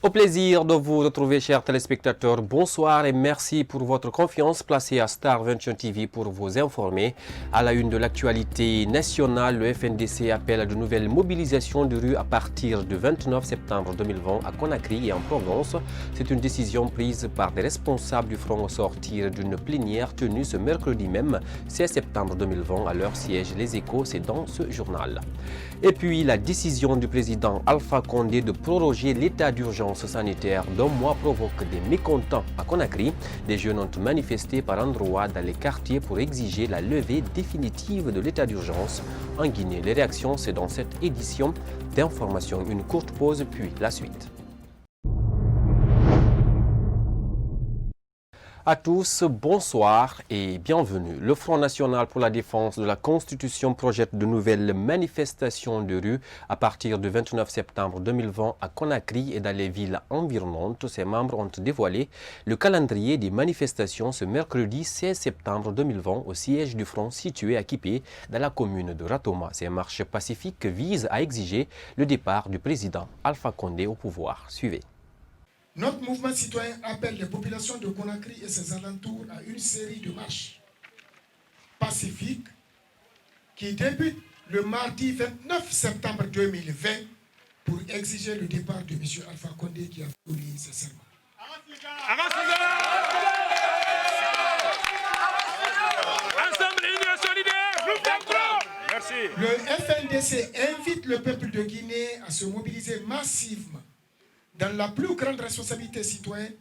Au plaisir de vous retrouver, chers téléspectateurs. Bonsoir et merci pour votre confiance placée à Star 21 TV pour vous informer. À la une de l'actualité nationale, le FNDC appelle à de nouvelles mobilisations de rue à partir du 29 septembre 2020 à Conakry et en Provence. C'est une décision prise par des responsables du Front au sortir d'une plénière tenue ce mercredi même, 16 septembre 2020, à leur siège. Les Échos, c'est dans ce journal. Et puis, la décision du président Alpha Condé de proroger l'état d'urgence sanitaire d'un mois provoque des mécontents à Conakry. Des jeunes ont manifesté par endroits dans les quartiers pour exiger la levée définitive de l'état d'urgence en Guinée. Les réactions, c'est dans cette édition d'information. Une courte pause, puis la suite. À tous, bonsoir et bienvenue. Le Front national pour la défense de la Constitution projette de nouvelles manifestations de rue à partir du 29 septembre 2020 à Conakry et dans les villes environnantes. Ses membres ont dévoilé le calendrier des manifestations ce mercredi 16 septembre 2020 au siège du Front situé à Kipé, dans la commune de Ratoma. Ces marches pacifiques visent à exiger le départ du président Alpha Condé au pouvoir. Suivez. Notre mouvement citoyen appelle les populations de Conakry et ses alentours à une série de marches pacifiques qui débutent le mardi 29 septembre 2020 pour exiger le départ de M. Alpha Condé qui a violé ses serments. Le FNDC invite le peuple de Guinée à se mobiliser massivement dans la plus grande responsabilité citoyenne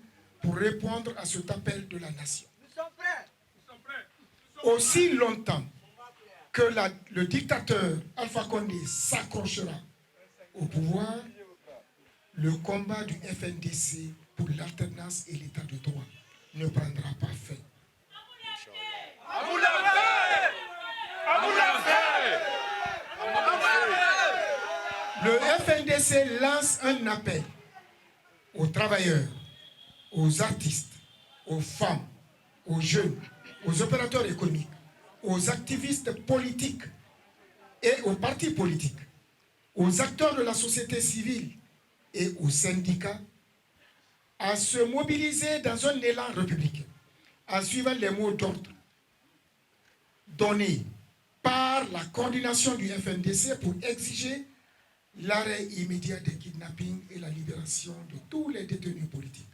pour répondre à cet appel de la nation. Nous sommes prêts. Aussi longtemps que le dictateur Alpha Condé s'accrochera au pouvoir, le combat du FNDC pour l'alternance et l'état de droit ne prendra pas fin. Le FNDC lance un appel aux travailleurs, aux artistes, aux femmes, aux jeunes, aux opérateurs économiques, aux activistes politiques et aux partis politiques, aux acteurs de la société civile et aux syndicats à se mobiliser dans un élan républicain en suivant les mots d'ordre donnés par la coordination du FNDC pour exiger l'arrêt immédiat des kidnappings et la libération de tous les détenus politiques.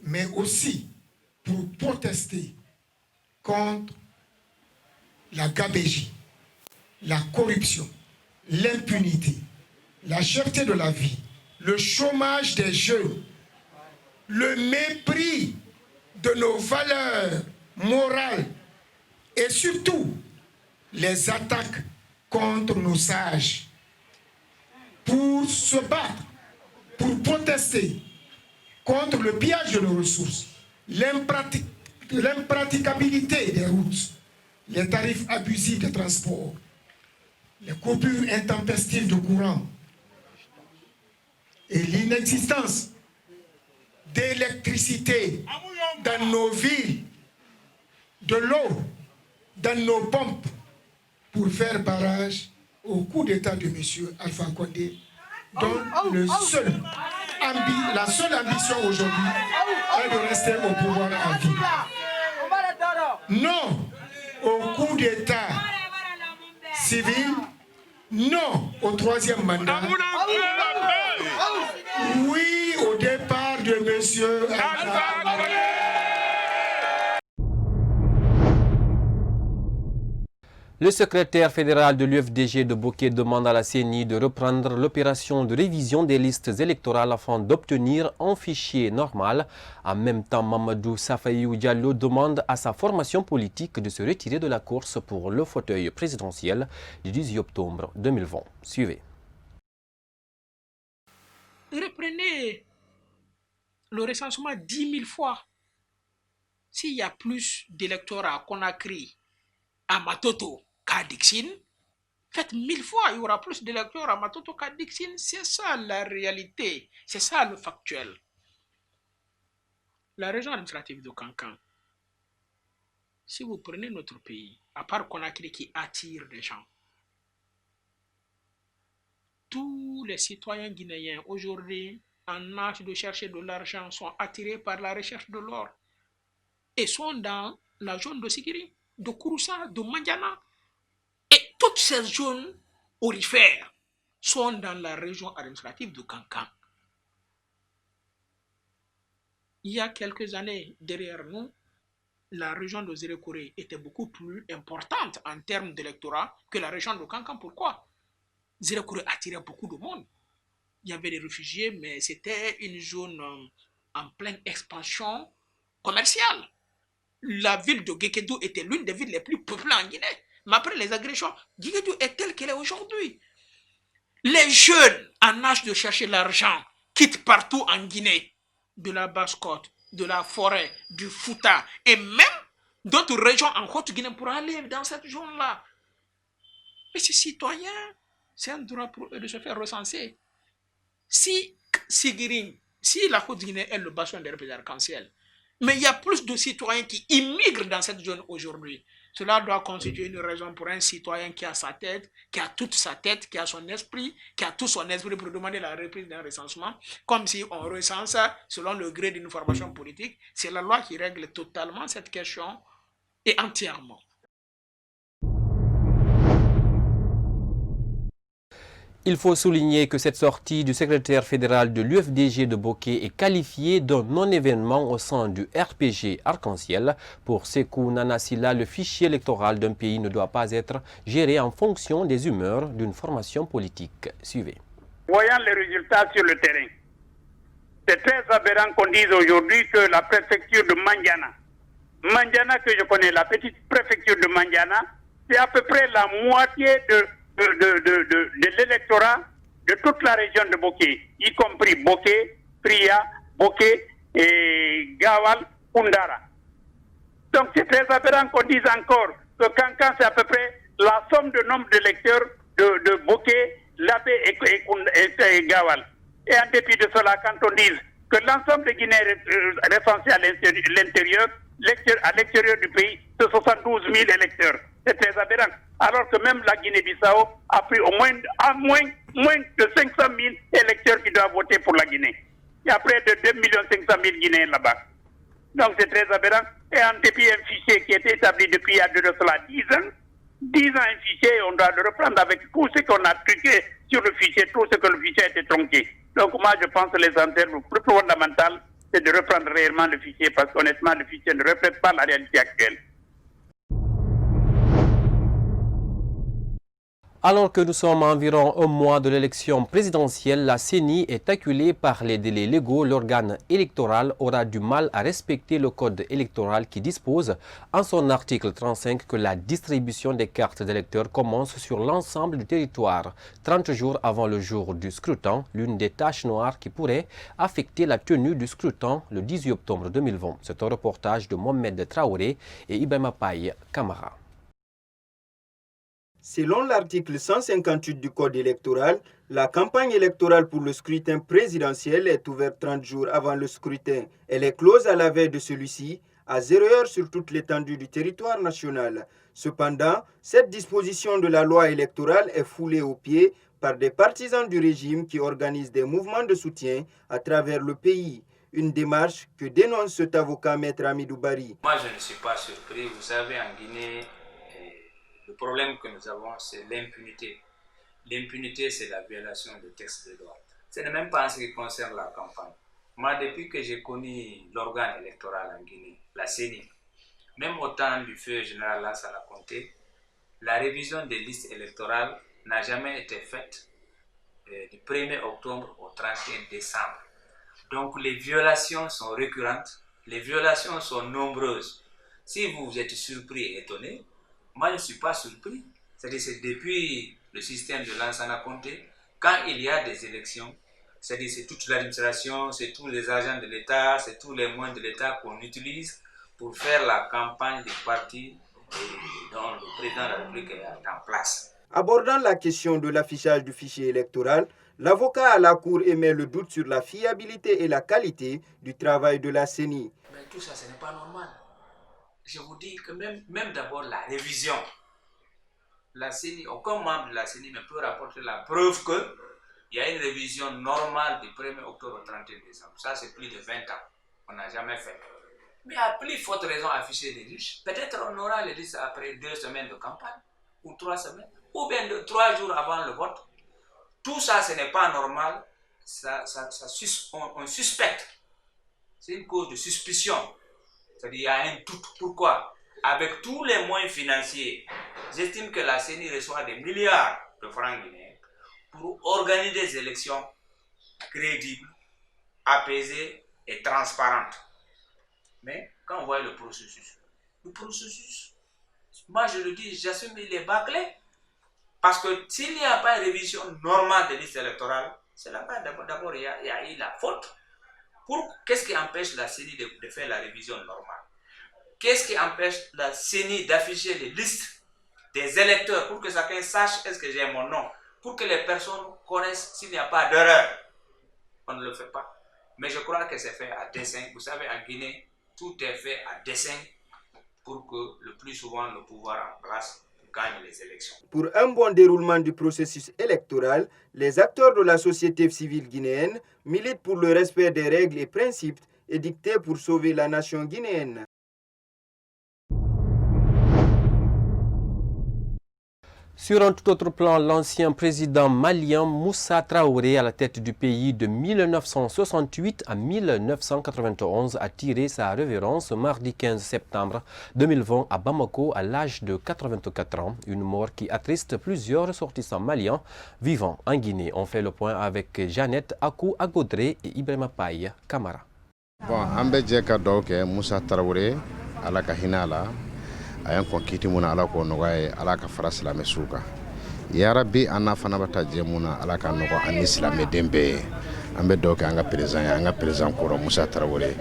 Mais aussi pour protester contre la gabegie, la corruption, l'impunité, la cherté de la vie, le chômage des jeunes, le mépris de nos valeurs morales et surtout les attaques contre nos sages, pour se battre, pour protester contre le pillage de nos ressources, l'impraticabilité des routes, les tarifs abusifs des transports, les coupures intempestives de courant et l'inexistence d'électricité dans nos villes, de l'eau dans nos pompes, pour faire barrage au coup d'État de M. Alpha Condé, dont la seule ambition aujourd'hui est de rester au pouvoir à vie. Non au coup d'État civil, non au troisième mandat, oui au départ de M. Alpha Condé. Le secrétaire fédéral de l'UFDG de Bouquet demande à la CENI de reprendre l'opération de révision des listes électorales afin d'obtenir un fichier normal. En même temps, Mamadou Safaïou Diallo demande à sa formation politique de se retirer de la course pour le fauteuil présidentiel du 18 octobre 2020. Suivez. Reprenez le recensement 10 000 fois. S'il y a plus d'électeurs à Conakry, à Matoto qu'à Dixine, faites 1000 fois, il y aura plus d'électeurs à Matoto qu'à Dixine. C'est ça la réalité, c'est ça le factuel. La région administrative de Cancan, si vous prenez notre pays, à part Conakry qui attire des gens, tous les citoyens guinéens aujourd'hui en âge de chercher de l'argent sont attirés par la recherche de l'or et sont dans la zone de Sikiri, de Kouroussa, de Mandiana. Et toutes ces zones aurifères sont dans la région administrative de Kankan. Il y a quelques années derrière nous, la région de Zérékoré était beaucoup plus importante en termes d'électorat que la région de Kankan. Pourquoi? Zérékoré attirait beaucoup de monde. Il y avait des réfugiés, mais c'était une zone en pleine expansion commerciale. La ville de Guékédou était l'une des villes les plus peuplées en Guinée. Mais après les agressions, Guékédou est telle qu'elle est aujourd'hui. Les jeunes en âge de chercher l'argent quittent partout en Guinée, de la Basse-Côte, de la forêt, du Fouta et même d'autres régions en Haute-Guinée pour aller dans cette zone-là. Et ces citoyens, c'est un droit pour eux de se faire recenser. Si la Haute-Guinée est le bassin des repères arc-en-ciel, mais il y a plus de citoyens qui immigrent dans cette zone aujourd'hui. Cela doit constituer une raison pour un citoyen qui a sa tête, qui a toute sa tête, qui a son esprit, qui a tout son esprit pour demander la reprise d'un recensement, comme si on recense selon le gré d'une formation politique. C'est la loi qui règle totalement cette question et entièrement. Il faut souligner que cette sortie du secrétaire fédéral de l'UFDG de Bokeh est qualifiée d'un non-événement au sein du RPG Arc-en-Ciel. Pour Sékou Nana Sylla, le fichier électoral d'un pays ne doit pas être géré en fonction des humeurs d'une formation politique. Suivez. Voyant les résultats sur le terrain, c'est très aberrant qu'on dise aujourd'hui que la préfecture de Mandiana que je connais, la petite préfecture de Mandiana, c'est à peu près la moitié de l'électorat de toute la région de Bokeh, y compris Bokeh, Pria, Bokeh et Gawal, Koundara. Donc c'est très aberrant qu'on dise encore que Kankan c'est à peu près la somme de nombre d'électeurs de Bokeh, Labé et Gawal. Et en dépit de cela, quand on dise que l'ensemble des Guinéens recensés à l'intérieur, à l'extérieur du pays, c'est 72 000 électeurs. C'est très aberrant. Alors que même la Guinée-Bissau a pris au moins de 500 000 électeurs qui doivent voter pour la Guinée. Il y a près de 2 500 000 Guinéens là-bas. Donc c'est très aberrant. Et en dépit d'un fichier qui est établi depuis il y a de cela 10 ans, un fichier, on doit le reprendre avec tout ce qu'on a truqué sur le fichier, tout ce que le fichier a été tronqué. Donc moi je pense que l'essentiel, le plus fondamental, c'est de reprendre réellement le fichier parce qu'honnêtement le fichier ne reflète pas la réalité actuelle. Alors que nous sommes à environ un mois de l'élection présidentielle, la CENI est acculée par les délais légaux. L'organe électoral aura du mal à respecter le code électoral qui dispose en son article 35 que la distribution des cartes d'électeurs commence sur l'ensemble du territoire 30 jours avant le jour du scrutin, l'une des taches noires qui pourrait affecter la tenue du scrutin le 18 octobre 2020. C'est un reportage de Mohamed Traoré et Ibrahima Paye Camara. Selon l'article 158 du Code électoral, la campagne électorale pour le scrutin présidentiel est ouverte 30 jours avant le scrutin. Elle est close à la veille de celui-ci, à 0 heure sur toute l'étendue du territoire national. Cependant, cette disposition de la loi électorale est foulée aux pieds par des partisans du régime qui organisent des mouvements de soutien à travers le pays. Une démarche que dénonce cet avocat Maître Amidou Bari. Moi, je ne suis pas surpris. Vous savez, en Guinée, le problème que nous avons, c'est l'impunité. L'impunité, c'est la violation des textes de loi. Ce n'est même pas en ce qui concerne la campagne. Moi, depuis que j'ai connu l'organe électoral en Guinée, la CENI, même au temps du feu général Lansana Conté, la révision des listes électorales n'a jamais été faite du 1er octobre au 31 décembre. Donc les violations sont récurrentes, les violations sont nombreuses. Si vous êtes surpris et étonné, moi, je ne suis pas surpris. C'est-à-dire c'est depuis le système de Lansana Conté, quand il y a des élections, c'est-à-dire c'est toute l'administration, c'est tous les agents de l'État, c'est tous les moyens de l'État qu'on utilise pour faire la campagne des partis dont le président de la République est en place. Abordant la question de l'affichage du fichier électoral, l'avocat à la Cour émet le doute sur la fiabilité et la qualité du travail de la CENI. Mais tout ça, ce n'est pas normal. Je vous dis que même d'abord la révision, la CENI, aucun membre de la CENI ne peut rapporter la preuve que il y a une révision normale du 1er octobre au 31 décembre. Ça, c'est plus de 20 ans. On n'a jamais fait. Mais à plus forte raison afficher des listes. Peut-être on aura les listes après 2 semaines de campagne, ou 3 semaines, ou bien 3 jours avant le vote. Tout ça, ce n'est pas normal. On suspecte. C'est une cause de suspicion. C'est-à-dire qu'il y a un doute. Pourquoi? Avec tous les moyens financiers, j'estime que la CENI reçoit des milliards de francs guinéens pour organiser des élections crédibles, apaisées et transparentes. Mais quand on voit le processus, moi je le dis, j'assume, il est bâclé. Parce que s'il n'y a pas une révision normale des listes électorales, c'est là-bas d'abord il y a eu la faute. Qu'est-ce qui empêche la CENI de faire la révision normale? Qu'est-ce qui empêche la CENI d'afficher les listes des électeurs pour que chacun sache est-ce que j'ai mon nom? Pour que les personnes connaissent s'il n'y a pas d'erreur. On ne le fait pas. Mais je crois que c'est fait à dessein. Vous savez, en Guinée, tout est fait à dessein pour que le plus souvent le pouvoir en place gagne les élections. Pour un bon déroulement du processus électoral, les acteurs de la société civile guinéenne militent pour le respect des règles et principes édictés pour sauver la nation guinéenne. Sur un tout autre plan, l'ancien président malien Moussa Traoré, à la tête du pays de 1968 à 1991, a tiré sa révérence mardi 15 septembre 2020 à Bamako à l'âge de 84 ans. Une mort qui attriste plusieurs ressortissants maliens vivant en Guinée. On fait le point avec Jeannette Akou Agodré et Ibrahima Paye Kamara. Bon, ambe jeka doke Moussa Traoré ala kahinala. Ayan ko kiti muna ala ko nogaye ala ka fara silame suka ya rabbi anna fana bata je muna ala ka nogo ani silame dembe ambe doke anga président ko Moussa Traoré.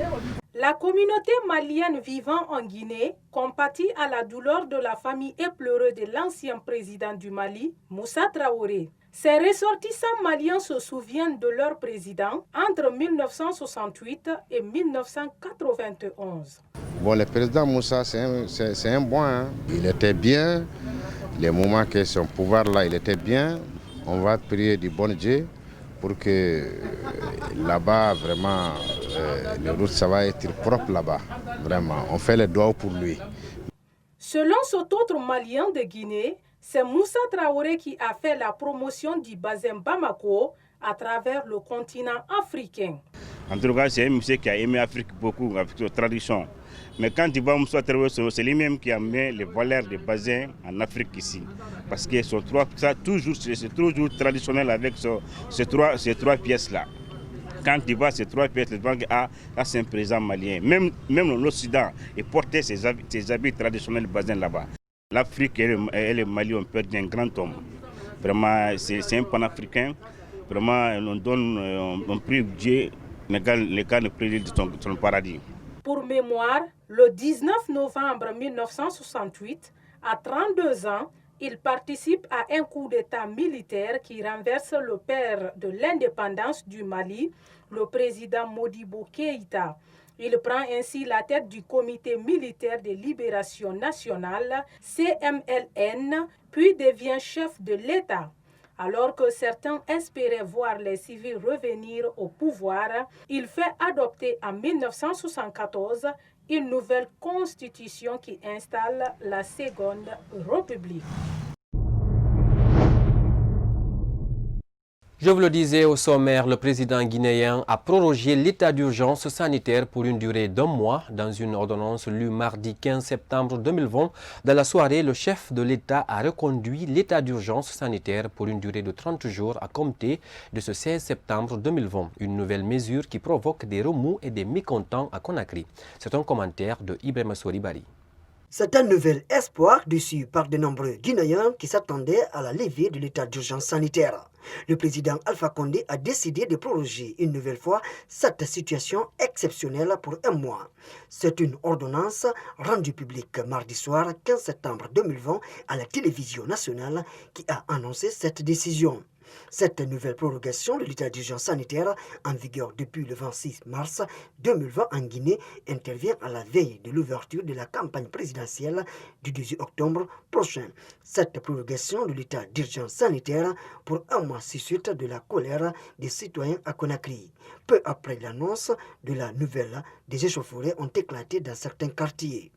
La communauté malienne vivant en Guinée compatit à la douleur de la famille éplorée de l'ancien président du Mali, Moussa Traoré. Ces ressortissants maliens se souviennent de leur président entre 1968 et 1991. Bon, le président Moussa, c'est un bon. Hein. Il était bien. Les moments que son pouvoir là, il était bien. On va prier du bon Dieu pour que là-bas, vraiment, les routes, ça va être propre là-bas. Vraiment, on fait les doigts pour lui. Selon cet autre Malien de Guinée, c'est Moussa Traoré qui a fait la promotion du bassin Bamako à travers le continent africain. En tout cas, c'est un monsieur qui a aimé l'Afrique beaucoup, avec sa tradition. Mais quand tu vois Moussa Traoré, c'est lui-même qui a mis les valeurs des bassins en Afrique ici. Parce que c'est toujours traditionnel avec ces trois pièces-là. Quand tu vois ces 3 pièces, tu vois que là c'est un président malien. Même l'Occident, il portait ses habits traditionnels basins là-bas. L'Afrique et le Mali ont perdu un grand homme. Vraiment, c'est un panafricain. Vraiment, on prie Dieu, les gars ne prient de son paradis. Pour mémoire, le 19 novembre 1968, à 32 ans, il participe à un coup d'État militaire qui renverse le père de l'indépendance du Mali, le président Modibo Keïta. Il prend ainsi la tête du Comité militaire de libération nationale, CMLN, puis devient chef de l'État. Alors que certains espéraient voir les civils revenir au pouvoir, il fait adopter en 1974 une nouvelle constitution qui installe la Seconde République. Je vous le disais au sommaire, le président guinéen a prorogé l'état d'urgence sanitaire pour une durée d'1 mois dans une ordonnance lue mardi 15 septembre 2020. Dans la soirée, le chef de l'État a reconduit l'état d'urgence sanitaire pour une durée de 30 jours à compter de ce 16 septembre 2020. Une nouvelle mesure qui provoque des remous et des mécontents à Conakry. C'est un commentaire de Ibrahima Bari. C'est un nouvel espoir déçu par de nombreux Guinéens qui s'attendaient à la levée de l'état d'urgence sanitaire. Le président Alpha Condé a décidé de proroger une nouvelle fois cette situation exceptionnelle pour 1 mois. C'est une ordonnance rendue publique mardi soir 15 septembre 2020 à la télévision nationale qui a annoncé cette décision. Cette nouvelle prorogation de l'état d'urgence sanitaire en vigueur depuis le 26 mars 2020 en Guinée intervient à la veille de l'ouverture de la campagne présidentielle du 18 octobre prochain. Cette prorogation de l'état d'urgence sanitaire pour un mois suscite de la colère des citoyens à Conakry. Peu après l'annonce de la nouvelle, des échauffourées ont éclaté dans certains quartiers.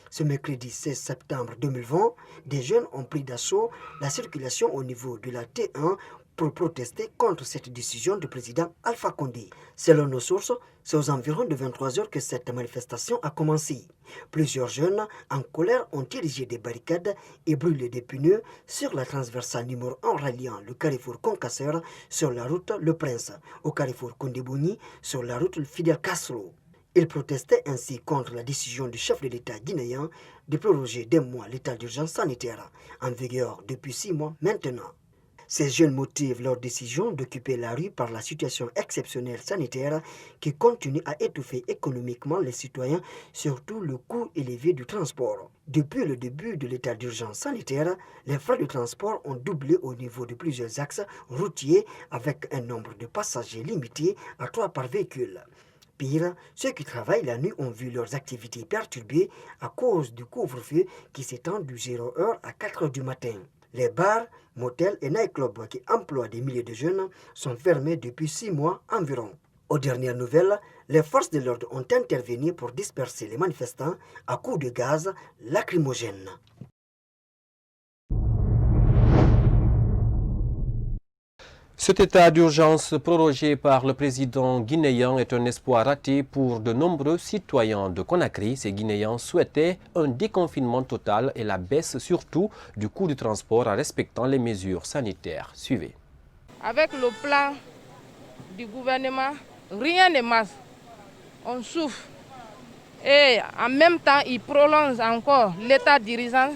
Ce mercredi 16 septembre 2020, des jeunes ont pris d'assaut la circulation au niveau de la T1 pour protester contre cette décision du président Alpha Condé. Selon nos sources, c'est aux environs de 23 heures que cette manifestation a commencé. Plusieurs jeunes en colère ont érigé des barricades et brûlé des pneus sur la transversale numéro 1 reliant le carrefour Concasseur sur la route Le Prince, au carrefour Condé-Bougny sur la route Fidel Castro. Ils protestaient ainsi contre la décision du chef de l'État guinéen de proroger d'un mois l'état d'urgence sanitaire, en vigueur depuis 6 mois maintenant. Ces jeunes motivent leur décision d'occuper la rue par la situation exceptionnelle sanitaire qui continue à étouffer économiquement les citoyens, surtout le coût élevé du transport. Depuis le début de l'état d'urgence sanitaire, les frais de transport ont doublé au niveau de plusieurs axes routiers avec un nombre de passagers limité à 3 par véhicule. Pire, ceux qui travaillent la nuit ont vu leurs activités perturbées à cause du couvre-feu qui s'étend de 0 h à 4 h du matin. Les bars, motels et nightclubs qui emploient des milliers de jeunes sont fermés depuis 6 mois environ. Aux dernières nouvelles, les forces de l'ordre ont intervenu pour disperser les manifestants à coups de gaz lacrymogène. Cet état d'urgence prorogé par le président guinéen est un espoir raté pour de nombreux citoyens de Conakry. Ces Guinéens souhaitaient un déconfinement total et la baisse surtout du coût du transport en respectant les mesures sanitaires. Suivez. Avec le plan du gouvernement, rien ne marche. On souffre. Et en même temps, il prolonge encore l'état d'urgence.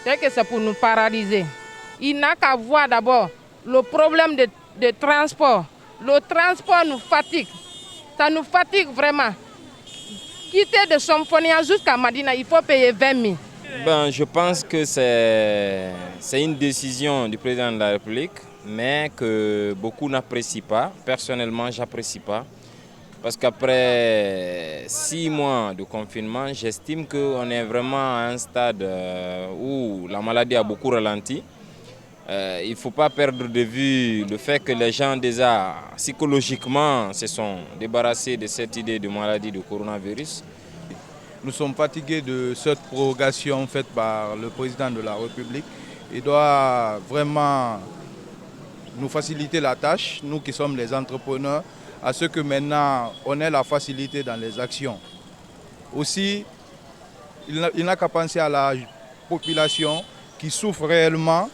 C'est que c'est pour nous paralyser. Il n'a qu'à voir d'abord le problème de transport. Le transport nous fatigue. Ça nous fatigue vraiment. Quitter de Somfonia jusqu'à Madina, il faut payer 20 000. Je pense que c'est une décision du président de la République, mais que beaucoup n'apprécient pas. Personnellement, je n'apprécie pas. Parce qu'après 6 mois de confinement, j'estime qu'on est vraiment à un stade où la maladie a beaucoup ralenti. Il ne faut pas perdre de vue le fait que les gens déjà psychologiquement se sont débarrassés de cette idée de maladie de coronavirus. Nous sommes fatigués de cette prorogation faite par le président de la République. Il doit vraiment nous faciliter la tâche, nous qui sommes les entrepreneurs, à ce que maintenant on ait la facilité dans les actions. Aussi, il n'a qu'à penser à la population qui souffre réellement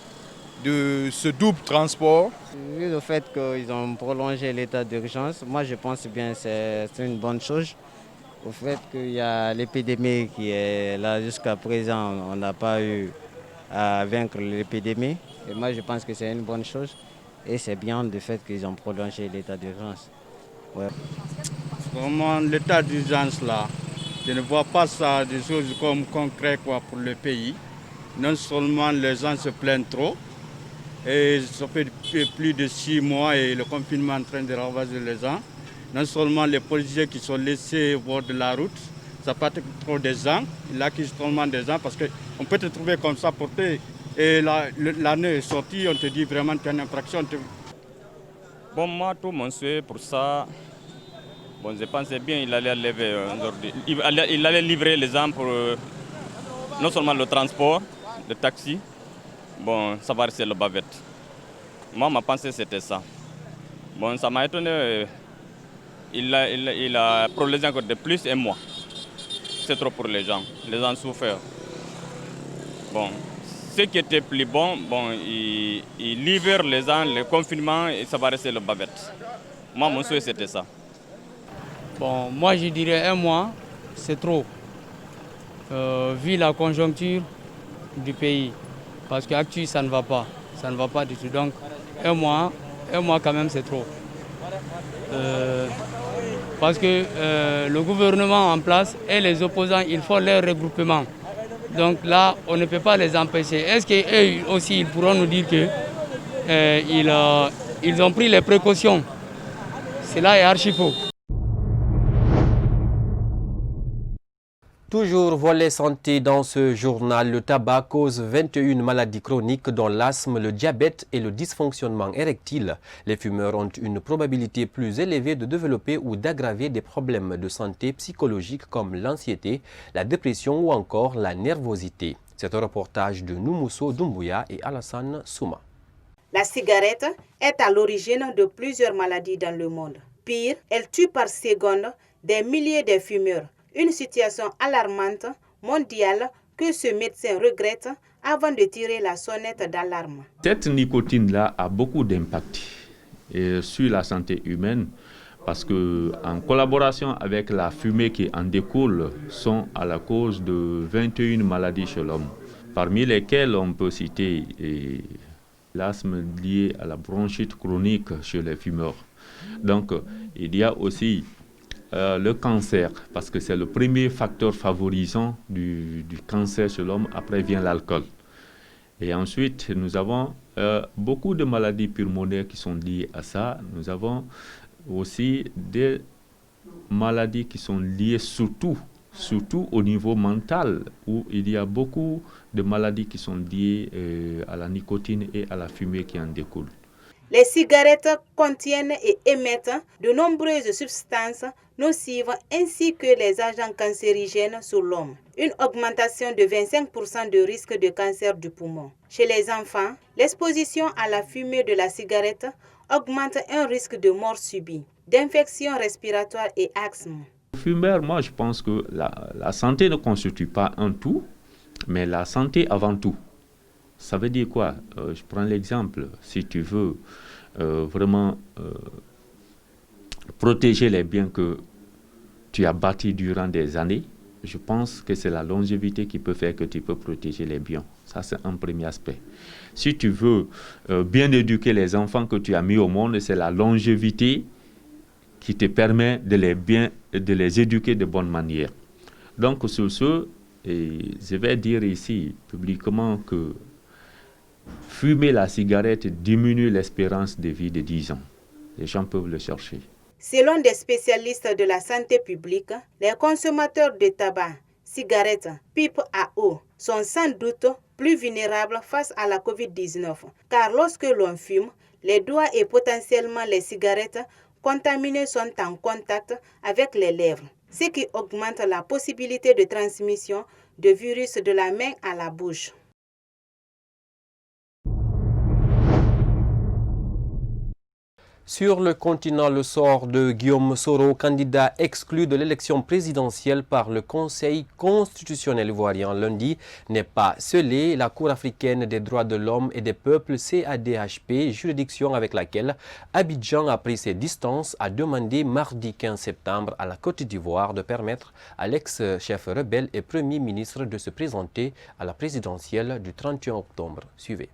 de ce double transport. Vu le fait qu'ils ont prolongé l'état d'urgence, moi je pense bien que c'est une bonne chose. Au fait qu'il y a l'épidémie qui est là jusqu'à présent, on n'a pas eu à vaincre l'épidémie. Et moi je pense que c'est une bonne chose et c'est bien le fait qu'ils ont prolongé l'état d'urgence. Ouais. Vraiment l'état d'urgence là, je ne vois pas ça des choses comme concrètes pour le pays. Non seulement les gens se plaignent trop, et ça fait plus de 6 mois et le confinement est en train de ravager les gens. Non seulement les policiers qui sont laissés au bord de la route, ça peut être trop des gens, il accuse tellement des gens parce qu'on peut te trouver comme ça porté et l'année est sortie, on te dit vraiment qu'il y a une infraction. Bon, moi, tout mon souhait pour ça, bon, je pensais bien qu'il allait lever il allait livrer les gens pour non seulement le transport, le taxi, bon, ça va rester le bavette. Moi, ma pensée, c'était ça. Bon, ça m'a étonné. Il a prolongé encore de plus 1 mois. C'est trop pour les gens. Les gens souffrent. Bon, ce qui était plus bon, il livre les gens, le confinement, et ça va rester le bavette. Moi, mon souhait, c'était ça. Bon, moi, je dirais 1 mois, c'est trop. Vu la conjoncture du pays. Parce qu'actuellement, ça ne va pas. Ça ne va pas du tout. Donc, 1 mois quand même, c'est trop. Parce que le gouvernement en place et les opposants, il faut leur regroupement. Donc là, on ne peut pas les empêcher. Est-ce qu'eux aussi, ils pourront nous dire qu'ils ils ont pris les précautions. Cela est archi faux. Toujours volet santé dans ce journal, le tabac cause 21 maladies chroniques dont l'asthme, le diabète et le dysfonctionnement érectile. Les fumeurs ont une probabilité plus élevée de développer ou d'aggraver des problèmes de santé psychologique comme l'anxiété, la dépression ou encore la nervosité. C'est un reportage de Noumousso Doumbouya et Alassane Souma. La cigarette est à l'origine de plusieurs maladies dans le monde. Pire, elle tue par seconde des milliers de fumeurs. Une situation alarmante mondiale que ce médecin regrette avant de tirer la sonnette d'alarme. Cette nicotine-là a beaucoup d'impact sur la santé humaine parce que, en collaboration avec la fumée qui en découle, sont à la cause de 21 maladies chez l'homme, parmi lesquelles on peut citer l'asthme lié à la bronchite chronique chez les fumeurs. Donc, il y a aussi le cancer, parce que c'est le premier facteur favorisant du cancer chez l'homme. Après vient l'alcool. Et ensuite, nous avons beaucoup de maladies pulmonaires qui sont liées à ça. Nous avons aussi des maladies qui sont liées surtout au niveau mental, où il y a beaucoup de maladies qui sont liées à la nicotine et à la fumée qui en découle. Les cigarettes contiennent et émettent de nombreuses substances nocives ainsi que les agents cancérigènes sur l'homme. Une augmentation de 25% de risque de cancer du poumon. Chez les enfants, l'exposition à la fumée de la cigarette augmente un risque de mort subie, d'infection respiratoire et asthme. Fumeur, moi je pense que la santé ne constitue pas un tout, mais la santé avant tout. Ça veut dire quoi? Je prends l'exemple, si tu veux vraiment protéger les biens que tu as bâtis durant des années, je pense que c'est la longévité qui peut faire que tu peux protéger les biens. Ça, c'est un premier aspect. Si tu veux bien éduquer les enfants que tu as mis au monde, c'est la longévité qui te permet de les éduquer de bonne manière. Donc, sur ce, je vais dire ici publiquement que fumer la cigarette diminue l'espérance de vie de 10 ans. Les gens peuvent le chercher. Selon des spécialistes de la santé publique, les consommateurs de tabac, cigarettes, pipes à eau sont sans doute plus vulnérables face à la COVID-19, car lorsque l'on fume, les doigts et potentiellement les cigarettes contaminées sont en contact avec les lèvres, ce qui augmente la possibilité de transmission de virus de la main à la bouche. Sur le continent, le sort de Guillaume Soro, candidat exclu de l'élection présidentielle par le Conseil constitutionnel ivoirien lundi, n'est pas scellé. La Cour africaine des droits de l'homme et des peuples, CADHP, juridiction avec laquelle Abidjan a pris ses distances, a demandé mardi 15 septembre à la Côte d'Ivoire de permettre à l'ex-chef rebelle et premier ministre de se présenter à la présidentielle du 31 octobre. Suivez.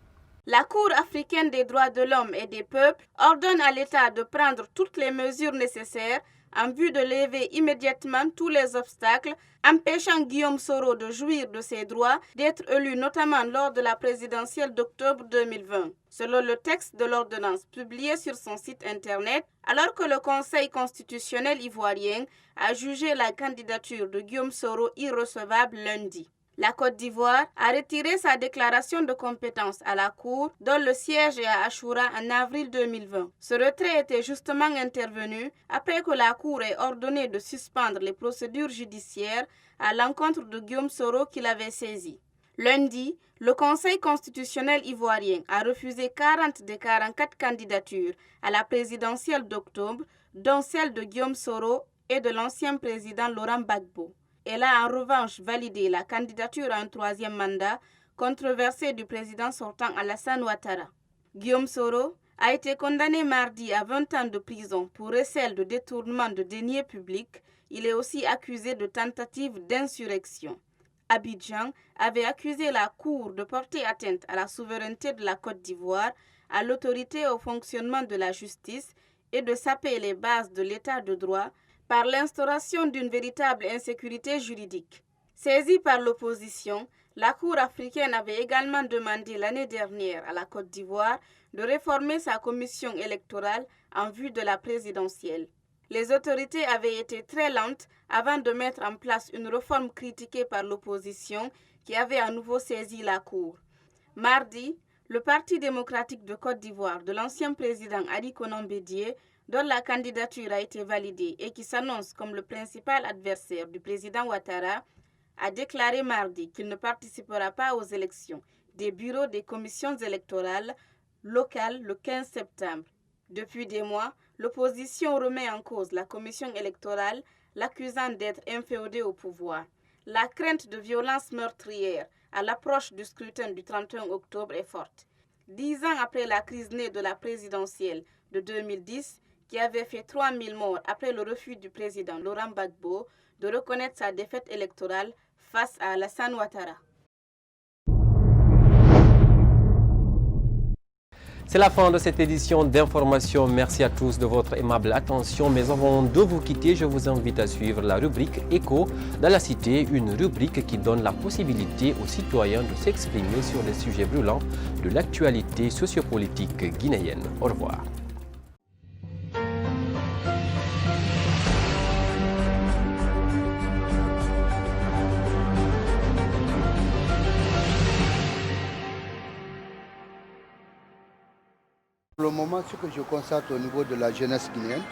La Cour africaine des droits de l'homme et des peuples ordonne à l'État de prendre toutes les mesures nécessaires en vue de lever immédiatement tous les obstacles empêchant Guillaume Soro de jouir de ses droits d'être élu notamment lors de la présidentielle d'octobre 2020. Selon le texte de l'ordonnance publiée sur son site internet, alors que le Conseil constitutionnel ivoirien a jugé la candidature de Guillaume Soro irrecevable lundi. La Côte d'Ivoire a retiré sa déclaration de compétence à la Cour, dont le siège est à Achoura en avril 2020. Ce retrait était justement intervenu après que la Cour ait ordonné de suspendre les procédures judiciaires à l'encontre de Guillaume Soro qui l'avait saisi. Lundi, le Conseil constitutionnel ivoirien a refusé 40 des 44 candidatures à la présidentielle d'octobre, dont celle de Guillaume Soro et de l'ancien président Laurent Gbagbo. Elle a en revanche validé la candidature à un troisième mandat controversé du président sortant Alassane Ouattara. Guillaume Soro a été condamné mardi à 20 ans de prison pour recel de détournement de deniers publics. Il est aussi accusé de tentative d'insurrection. Abidjan avait accusé la Cour de porter atteinte à la souveraineté de la Côte d'Ivoire, à l'autorité et au fonctionnement de la justice et de saper les bases de l'état de droit par l'instauration d'une véritable insécurité juridique. Saisie par l'opposition, La Cour africaine avait également demandé l'année dernière à la Côte d'Ivoire de réformer sa commission électorale en vue de la présidentielle. Les autorités avaient été très lentes avant de mettre en place une réforme critiquée par l'opposition qui avait à nouveau saisi la Cour. Mardi, le Parti démocratique de Côte d'Ivoire de l'ancien président Ali Konan-Bédié, dont la candidature a été validée et qui s'annonce comme le principal adversaire du président Ouattara, a déclaré mardi qu'il ne participera pas aux élections des bureaux des commissions électorales locales le 15 septembre. Depuis des mois, l'opposition remet en cause la commission électorale, l'accusant d'être inféodée au pouvoir. La crainte de violences meurtrières à l'approche du scrutin du 31 octobre est forte. 10 ans après la crise née de la présidentielle de 2010, qui avait fait 3000 morts après le refus du président Laurent Gbagbo de reconnaître sa défaite électorale face à Alassane Ouattara. C'est la fin de cette édition d'information. Merci à tous de votre aimable attention. Mais avant de vous quitter, je vous invite à suivre la rubrique Écho dans la Cité, une rubrique qui donne la possibilité aux citoyens de s'exprimer sur les sujets brûlants de l'actualité sociopolitique guinéenne. Au revoir. Pour le moment, ce que je constate au niveau de la jeunesse guinéenne,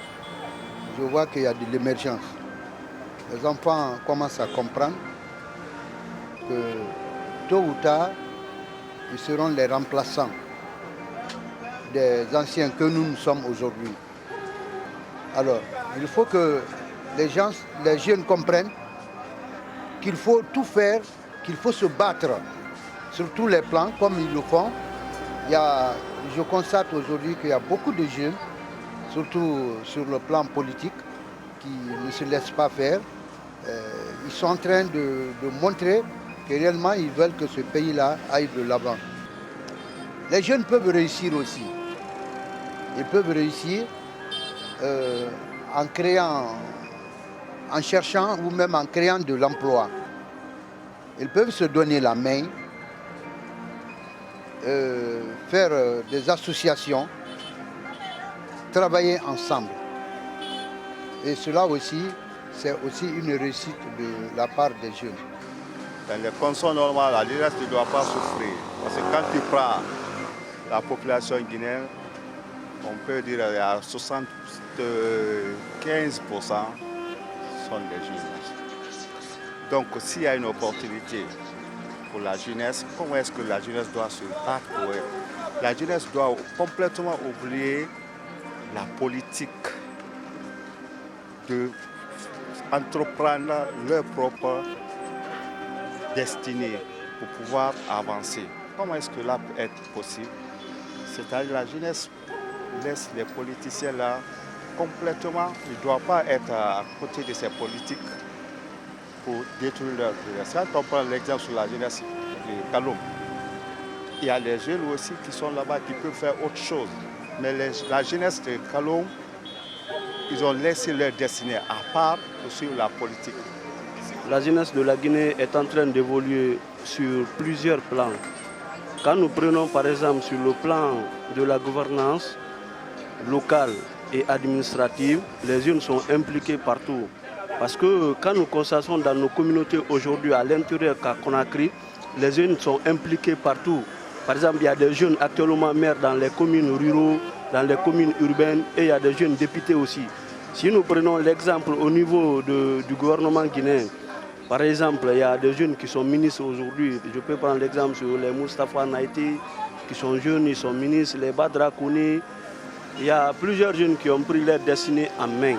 je vois qu'il y a de l'émergence. Les enfants commencent à comprendre que tôt ou tard, ils seront les remplaçants des anciens que nous sommes aujourd'hui. Alors, il faut que les jeunes comprennent qu'il faut tout faire, qu'il faut se battre sur tous les plans, comme ils le font. Je constate aujourd'hui qu'il y a beaucoup de jeunes, surtout sur le plan politique, qui ne se laissent pas faire. Ils sont en train de montrer que réellement ils veulent que ce pays-là aille de l'avant. Les jeunes peuvent réussir aussi. Ils peuvent réussir en cherchant ou même en créant de l'emploi. Ils peuvent se donner la main, faire des associations, travailler ensemble. Et cela aussi, c'est aussi une réussite de la part des jeunes. Dans les conditions normales, la jeunesse ne doit pas souffrir. Parce que quand tu prends la population guinéenne, on peut dire qu'il y a 75% sont des jeunes. Donc s'il y a une opportunité pour la jeunesse, comment est-ce que la jeunesse doit se battre pour elle? La jeunesse doit complètement oublier la politique, de entreprendre leur propre destinée pour pouvoir avancer. Comment est-ce que là peut être possible? C'est-à-dire la jeunesse laisse les politiciens là complètement, il ne doit pas être à côté de ces politiques pour détruire leur jeunesse. Quand on prend l'exemple sur la jeunesse de Kaloum, il y a les jeunes aussi qui sont là-bas qui peuvent faire autre chose. Mais la jeunesse de Kaloum, ils ont laissé leur destinée à part sur la politique. La jeunesse de la Guinée est en train d'évoluer sur plusieurs plans. Quand nous prenons par exemple sur le plan de la gouvernance locale et administrative, les jeunes sont impliqués partout. Parce que quand nous constatons dans nos communautés aujourd'hui à l'intérieur de Conakry, les jeunes sont impliqués partout. Par exemple, il y a des jeunes actuellement maires dans les communes rurales, dans les communes urbaines et il y a des jeunes députés aussi. Si nous prenons l'exemple au niveau du gouvernement guinéen, par exemple, il y a des jeunes qui sont ministres aujourd'hui. Je peux prendre l'exemple sur les Moustapha Naïti, qui sont jeunes, ils sont ministres, les Badra Kouni. Il y a plusieurs jeunes qui ont pris leur destinée en main,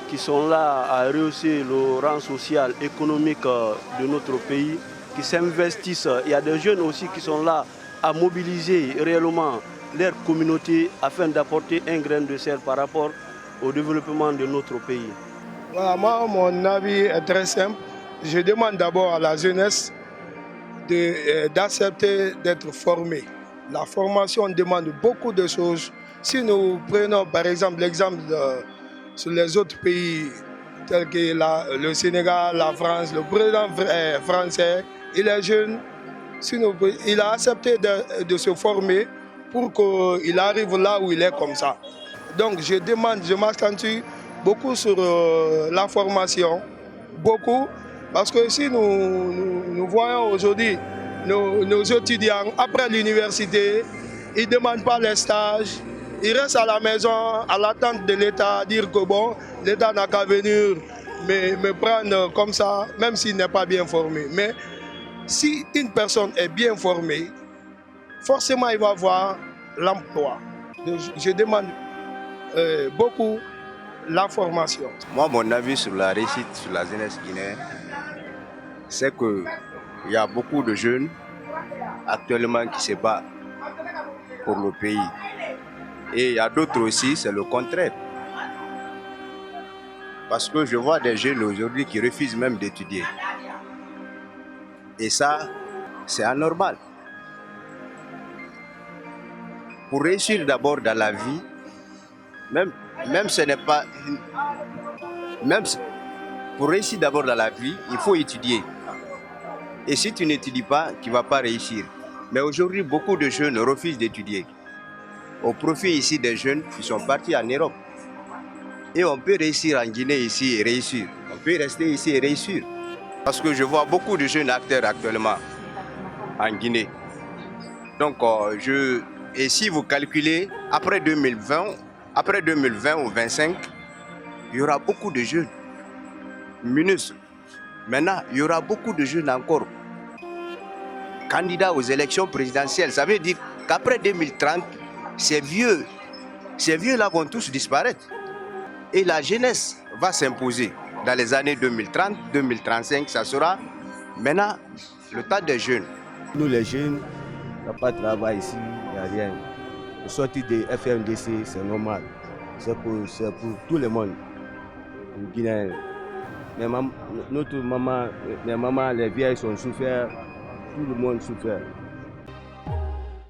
qui sont là à rehausser le rang social, économique de notre pays, qui s'investissent. Il y a des jeunes aussi qui sont là à mobiliser réellement leur communauté afin d'apporter un grain de sel par rapport au développement de notre pays. Voilà, moi, mon avis est très simple. Je demande d'abord à la jeunesse d'accepter d'être formée. La formation demande beaucoup de choses. Si nous prenons par exemple l'exemple sur les autres pays tels que le Sénégal, la France, le président français, il est jeune, il a accepté de se former pour qu'il arrive là où il est comme ça. Donc je m'accentue beaucoup sur la formation, beaucoup, parce que si nous voyons aujourd'hui nos étudiants après l'université, ils ne demandent pas les stages, ils restent à la maison à l'attente de l'État, dire que bon, l'État n'a qu'à venir me prendre comme ça, même s'il n'est pas bien formé. Mais si une personne est bien formée, forcément il va avoir l'emploi. Je demande beaucoup la formation. Moi, mon avis sur la réussite sur la jeunesse guinéenne, c'est qu'il y a beaucoup de jeunes actuellement qui se battent pour le pays. Et il y a d'autres aussi, c'est le contraire. Parce que je vois des jeunes aujourd'hui qui refusent même d'étudier. Et ça, c'est anormal. Pour réussir d'abord dans la vie, même ce n'est pas... Pour réussir d'abord dans la vie, il faut étudier. Et si tu n'étudies pas, tu ne vas pas réussir. Mais aujourd'hui, beaucoup de jeunes refusent d'étudier. Au profit ici des jeunes qui sont partis en Europe. Et on peut réussir en Guinée ici et réussir. On peut rester ici et réussir. Parce que je vois beaucoup de jeunes acteurs actuellement en Guinée. Donc, et si vous calculez, après 2020 ou 2025, il y aura beaucoup de jeunes ministres. Maintenant, il y aura beaucoup de jeunes encore candidats aux élections présidentielles. Ça veut dire qu'après 2030, ces vieux-là vont tous disparaître. Et la jeunesse va s'imposer. Dans les années 2030, 2035, ça sera maintenant le temps des jeunes. Nous les jeunes, il n'y a pas de travail ici, il n'y a rien. Le sortie des FMDC, c'est normal. C'est pour tout le monde. Les Guinéens. Mes mamans, les vieilles sont souffert, tout le monde souffert.